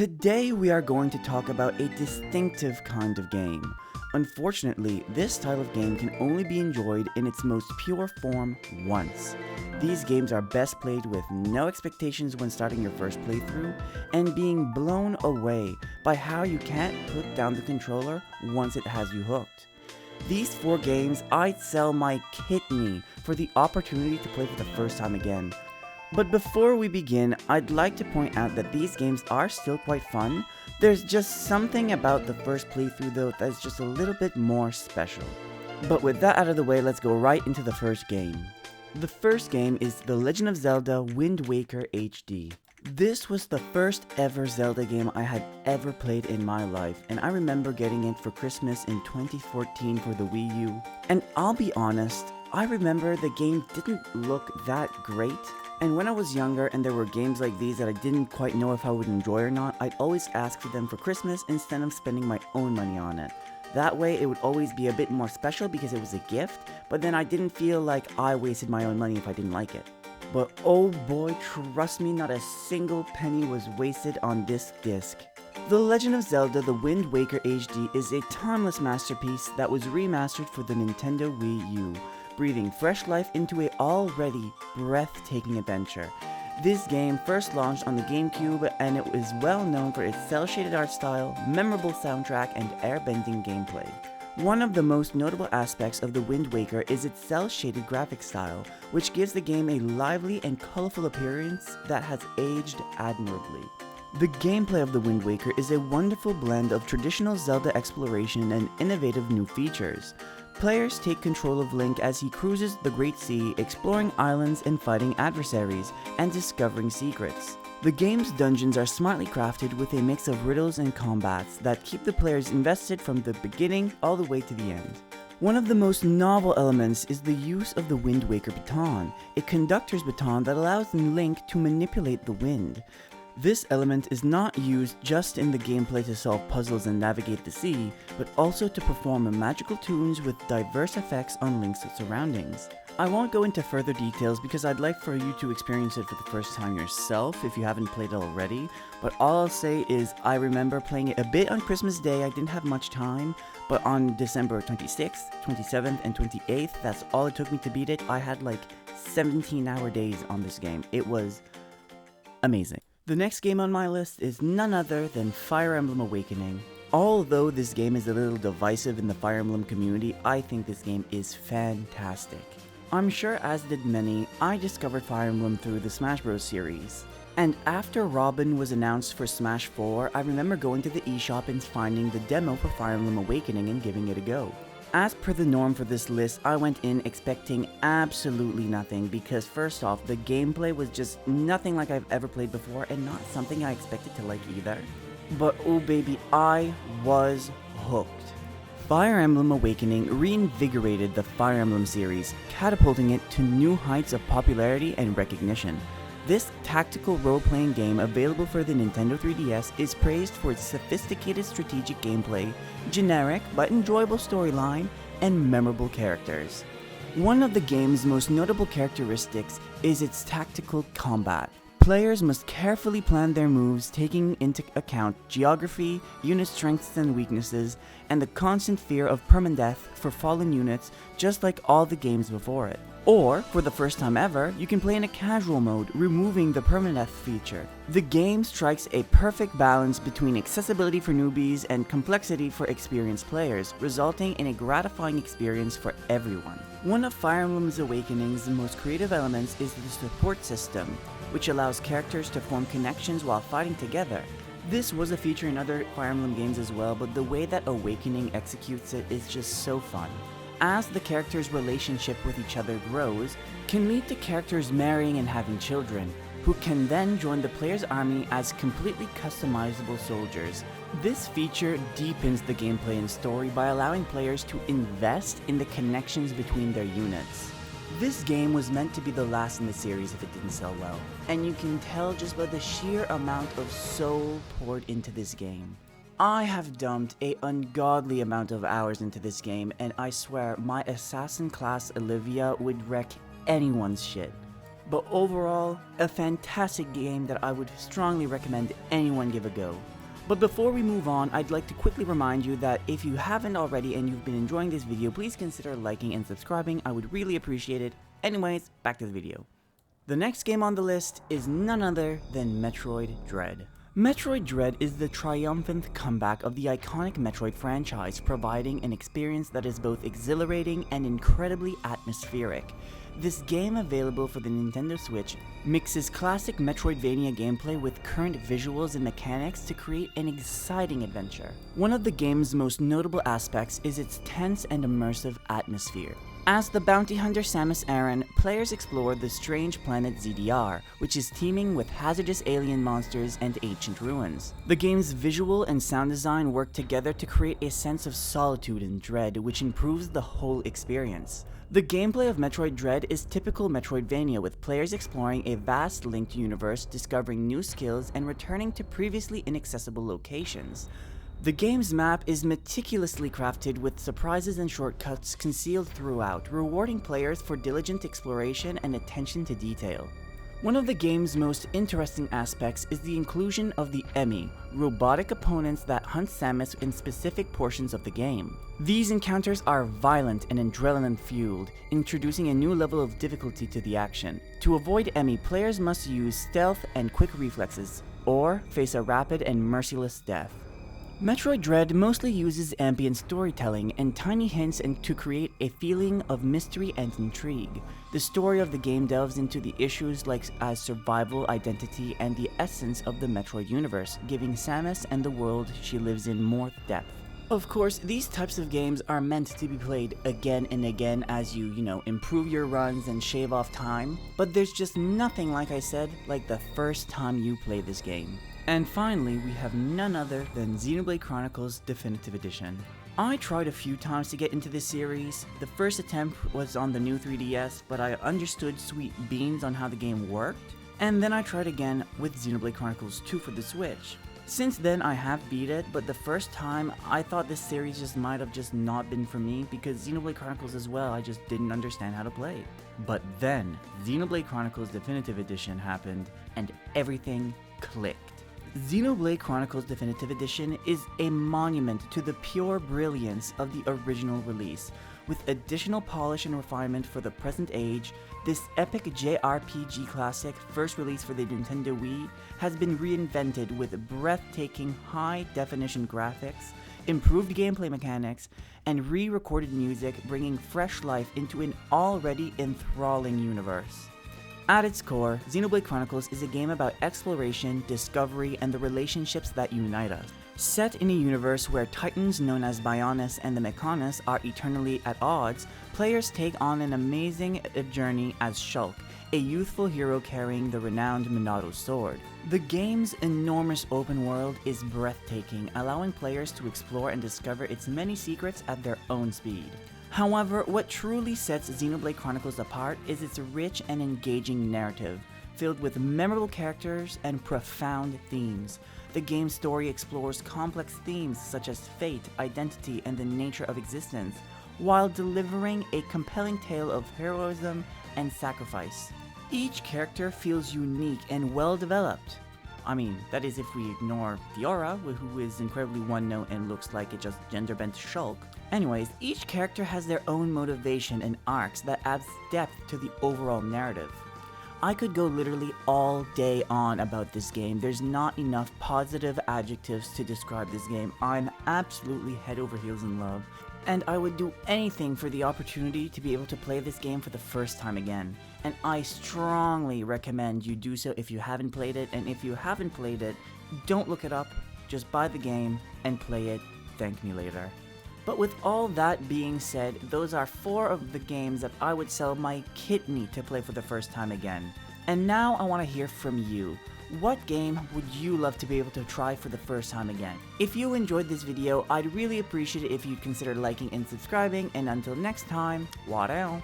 Today we are going to talk about a distinctive kind of game. Unfortunately, this style of game can only be enjoyed in its most pure form once. These games are best played with no expectations when starting your first playthrough, and being blown away by how you can't put down the controller once it has you hooked. These 4 games, I'd sell my kidney for the opportunity to play for the first time again. But before we begin, I'd like to point out that these games are still quite fun. There's just something about the first playthrough though that's just a little bit more special. But with that out of the way, let's go right into the first game. The first game is The Legend of Zelda Wind Waker HD. This was the first ever Zelda game I had ever played in my life, and I remember getting it for Christmas in 2014 for the Wii U. And I'll be honest, I remember the game didn't look that great. And when I was younger and there were games like these that I didn't quite know if I would enjoy or not, I'd always ask for them for Christmas instead of spending my own money on it. That way it would always be a bit more special because it was a gift, but then I didn't feel like I wasted my own money if I didn't like it. But oh boy, trust me, not a single penny was wasted on this disc. The Legend of Zelda The Wind Waker HD is a timeless masterpiece that was remastered for the Nintendo Wii U, breathing fresh life into a already breathtaking adventure. This game first launched on the GameCube, and it was well known for its cel-shaded art style, memorable soundtrack, and airbending gameplay. One of the most notable aspects of The Wind Waker is its cel-shaded graphic style, which gives the game a lively and colorful appearance that has aged admirably. The gameplay of The Wind Waker is a wonderful blend of traditional Zelda exploration and innovative new features. Players take control of Link as he cruises the Great Sea, exploring islands and fighting adversaries, and discovering secrets. The game's dungeons are smartly crafted with a mix of riddles and combats that keep the players invested from the beginning all the way to the end. One of the most novel elements is the use of the Wind Waker baton, a conductor's baton that allows Link to manipulate the wind. This element is not used just in the gameplay to solve puzzles and navigate the sea, but also to perform magical tunes with diverse effects on Link's surroundings. I won't go into further details because I'd like for you to experience it for the first time yourself if you haven't played it already, but all I'll say is I remember playing it a bit on Christmas Day. I didn't have much time, but on December 26th, 27th, and 28th, that's all it took me to beat it. I had like 17-hour days on this game. It was amazing. The next game on my list is none other than Fire Emblem Awakening. Although this game is a little divisive in the Fire Emblem community, I think this game is fantastic. I'm sure, as did many, I discovered Fire Emblem through the Smash Bros. Series. And after Robin was announced for Smash 4, I remember going to the eShop and finding the demo for Fire Emblem Awakening and giving it a go. As per the norm for this list, I went in expecting absolutely nothing because first off, the gameplay was just nothing like I've ever played before and not something I expected to like either. But oh baby, I was hooked. Fire Emblem Awakening reinvigorated the Fire Emblem series, catapulting it to new heights of popularity and recognition. This tactical role-playing game available for the Nintendo 3DS is praised for its sophisticated strategic gameplay, generic but enjoyable storyline, and memorable characters. One of the game's most notable characteristics is its tactical combat. Players must carefully plan their moves, taking into account geography, unit strengths and weaknesses, and the constant fear of permadeath for fallen units, just like all the games before it. Or, for the first time ever, you can play in a casual mode, removing the permadeath feature. The game strikes a perfect balance between accessibility for newbies and complexity for experienced players, resulting in a gratifying experience for everyone. One of Fire Emblem Awakening's most creative elements is the support system, which allows characters to form connections while fighting together. This was a feature in other Fire Emblem games as well, but the way that Awakening executes it is just so fun. As the characters' relationship with each other grows, can lead to characters marrying and having children, who can then join the player's army as completely customizable soldiers. This feature deepens the gameplay and story by allowing players to invest in the connections between their units. This game was meant to be the last in the series if it didn't sell well, and you can tell just by the sheer amount of soul poured into this game. I have dumped an ungodly amount of hours into this game, and I swear my assassin class Olivia would wreck anyone's shit. but overall, a fantastic game that I would strongly recommend anyone give a go. But before we move on, I'd like to quickly remind you that if you haven't already and you've been enjoying this video, please consider liking and subscribing. I would really appreciate it. Anyways, back to the video. The next game on the list is none other than Metroid Dread. Metroid Dread is the triumphant comeback of the iconic Metroid franchise, providing an experience that is both exhilarating and incredibly atmospheric. This game, available for the Nintendo Switch, mixes classic Metroidvania gameplay with current visuals and mechanics to create an exciting adventure. One of the game's most notable aspects is its tense and immersive atmosphere. As the bounty hunter Samus Aran, players explore the strange planet ZDR, which is teeming with hazardous alien monsters and ancient ruins. The game's visual and sound design work together to create a sense of solitude and dread, which improves the whole experience. The gameplay of Metroid Dread is typical Metroidvania, with players exploring a vast linked universe, discovering new skills, and returning to previously inaccessible locations. The game's map is meticulously crafted with surprises and shortcuts concealed throughout, rewarding players for diligent exploration and attention to detail. One of the game's most interesting aspects is the inclusion of the Emi, robotic opponents that hunt Samus in specific portions of the game. These encounters are violent and adrenaline-fueled, introducing a new level of difficulty to the action. To avoid Emi, players must use stealth and quick reflexes, or face a rapid and merciless death. Metroid Dread mostly uses ambient storytelling and tiny hints to create a feeling of mystery and intrigue. The story of the game delves into the issues as survival, identity, and the essence of the Metroid universe, giving Samus and the world she lives in more depth. Of course, these types of games are meant to be played again and again as you improve your runs and shave off time, but there's just nothing, like I said, like the first time you play this game. And finally, we have none other than Xenoblade Chronicles Definitive Edition. I tried a few times to get into this series. The first attempt was on the new 3DS, but I understood sweet beans on how the game worked, and then I tried again with Xenoblade Chronicles 2 for the Switch. Since then, I have beat it, but the first time, I thought this series just might have just not been for me, because Xenoblade Chronicles as well, I just didn't understand how to play. But then, Xenoblade Chronicles Definitive Edition happened, and everything clicked. Xenoblade Chronicles Definitive Edition is a monument to the pure brilliance of the original release. With additional polish and refinement for the present age, this epic JRPG classic, first released for the Nintendo Wii, has been reinvented with breathtaking high-definition graphics, improved gameplay mechanics, and re-recorded music, bringing fresh life into an already enthralling universe. At its core, Xenoblade Chronicles is a game about exploration, discovery, and the relationships that unite us. Set in a universe where titans known as Bionis and the Mechonis are eternally at odds, players take on an amazing journey as Shulk, a youthful hero carrying the renowned Minato sword. The game's enormous open world is breathtaking, allowing players to explore and discover its many secrets at their own speed. However, what truly sets Xenoblade Chronicles apart is its rich and engaging narrative, filled with memorable characters and profound themes. The game's story explores complex themes such as fate, identity, and the nature of existence, while delivering a compelling tale of heroism and sacrifice. Each character feels unique and well developed. I mean, that is if we ignore Fiora, who is incredibly one-note and looks like a just gender-bent Shulk. Anyways, each character has their own motivation and arcs that adds depth to the overall narrative. I could go literally all day on about this game. There's not enough positive adjectives to describe this game. I'm absolutely head over heels in love, and I would do anything for the opportunity to be able to play this game for the first time again. And I strongly recommend you do so if you haven't played it, and if you haven't played it, don't look it up, just buy the game and play it, thank me later. But with all that being said, those are 4 of the games that I would sell my kidney to play for the first time again. And now I want to hear from you. What game would you love to be able to try for the first time again? If you enjoyed this video, I'd really appreciate it if you'd consider liking and subscribing, and until next time, what else?